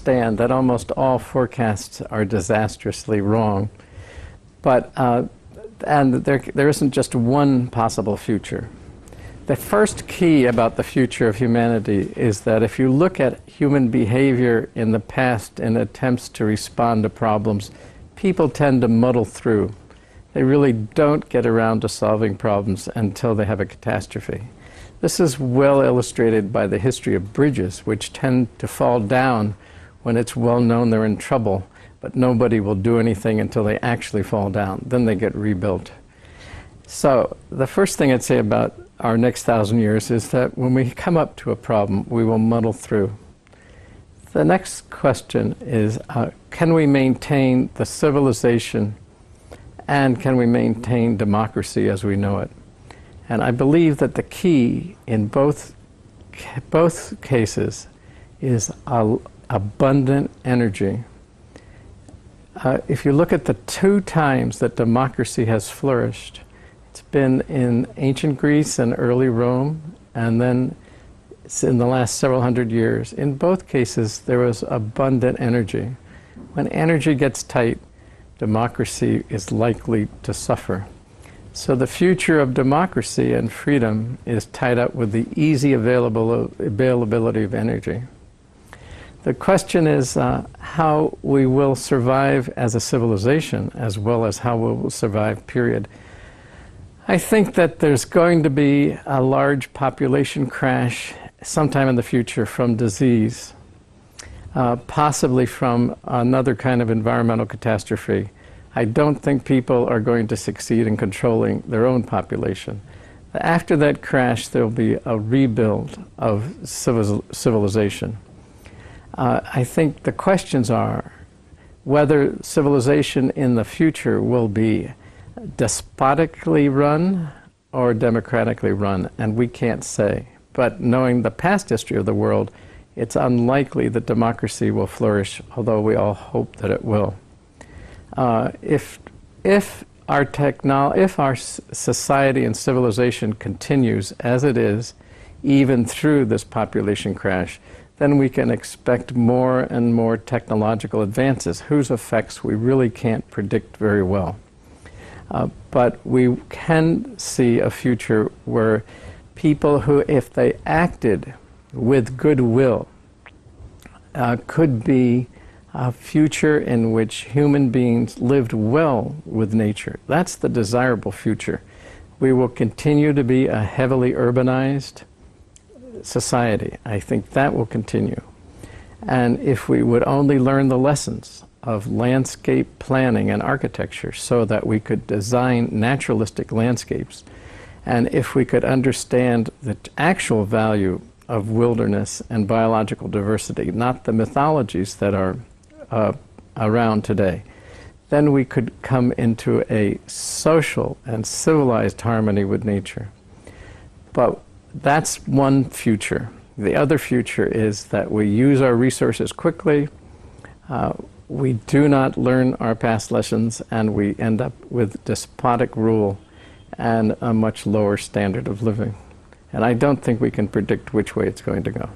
understand that almost all forecasts are disastrously wrong, but and there isn't just one possible future. The first key about the future of humanity is that if you look at human behavior in the past in attempts to respond to problems, people tend to muddle through. They really don't get around to solving problems until they have a catastrophe. This is well illustrated by the history of bridges, which tend to fall down when it's well known they're in trouble, but nobody will do anything until they actually fall down. Then they get rebuilt. So the first thing I'd say about our next 1,000 years is that when we come up to a problem, we will muddle through. The next question is, can we maintain the civilization and can we maintain democracy as we know it? And I believe that the key in both cases is abundant energy. If you look at the two times that democracy has flourished, it's been in ancient Greece and early Rome, and then in the last several hundred years. In both cases, there was abundant energy. When energy gets tight, democracy is likely to suffer. So the future of democracy and freedom is tied up with the easy availability of energy. The question is how we will survive as a civilization, as well as how we will survive, period. I think that there's going to be a large population crash sometime in the future from disease, possibly from another kind of environmental catastrophe. I don't think people are going to succeed in controlling their own population. After that crash, there will be a rebuild of civilization. I think the questions are whether civilization in the future will be despotically run or democratically run, and we can't say. But knowing the past history of the world, it's unlikely that democracy will flourish, although we all hope that it will. If our society and civilization continues as it is, even through this population crash, then we can expect more and more technological advances, whose effects we really can't predict very well. But we can see a future where people who, if they acted with goodwill, could be a future in which human beings lived well with nature. That's the desirable future. We will continue to be a heavily urbanized society. I think that will continue. And if we would only learn the lessons of landscape planning and architecture so that we could design naturalistic landscapes, and if we could understand the actual value of wilderness and biological diversity, not the mythologies that are around today, then we could come into a social and civilized harmony with nature. But that's one future. The other future is that we use our resources quickly, we do not learn our past lessons, and we end up with despotic rule and a much lower standard of living. And I don't think we can predict which way it's going to go.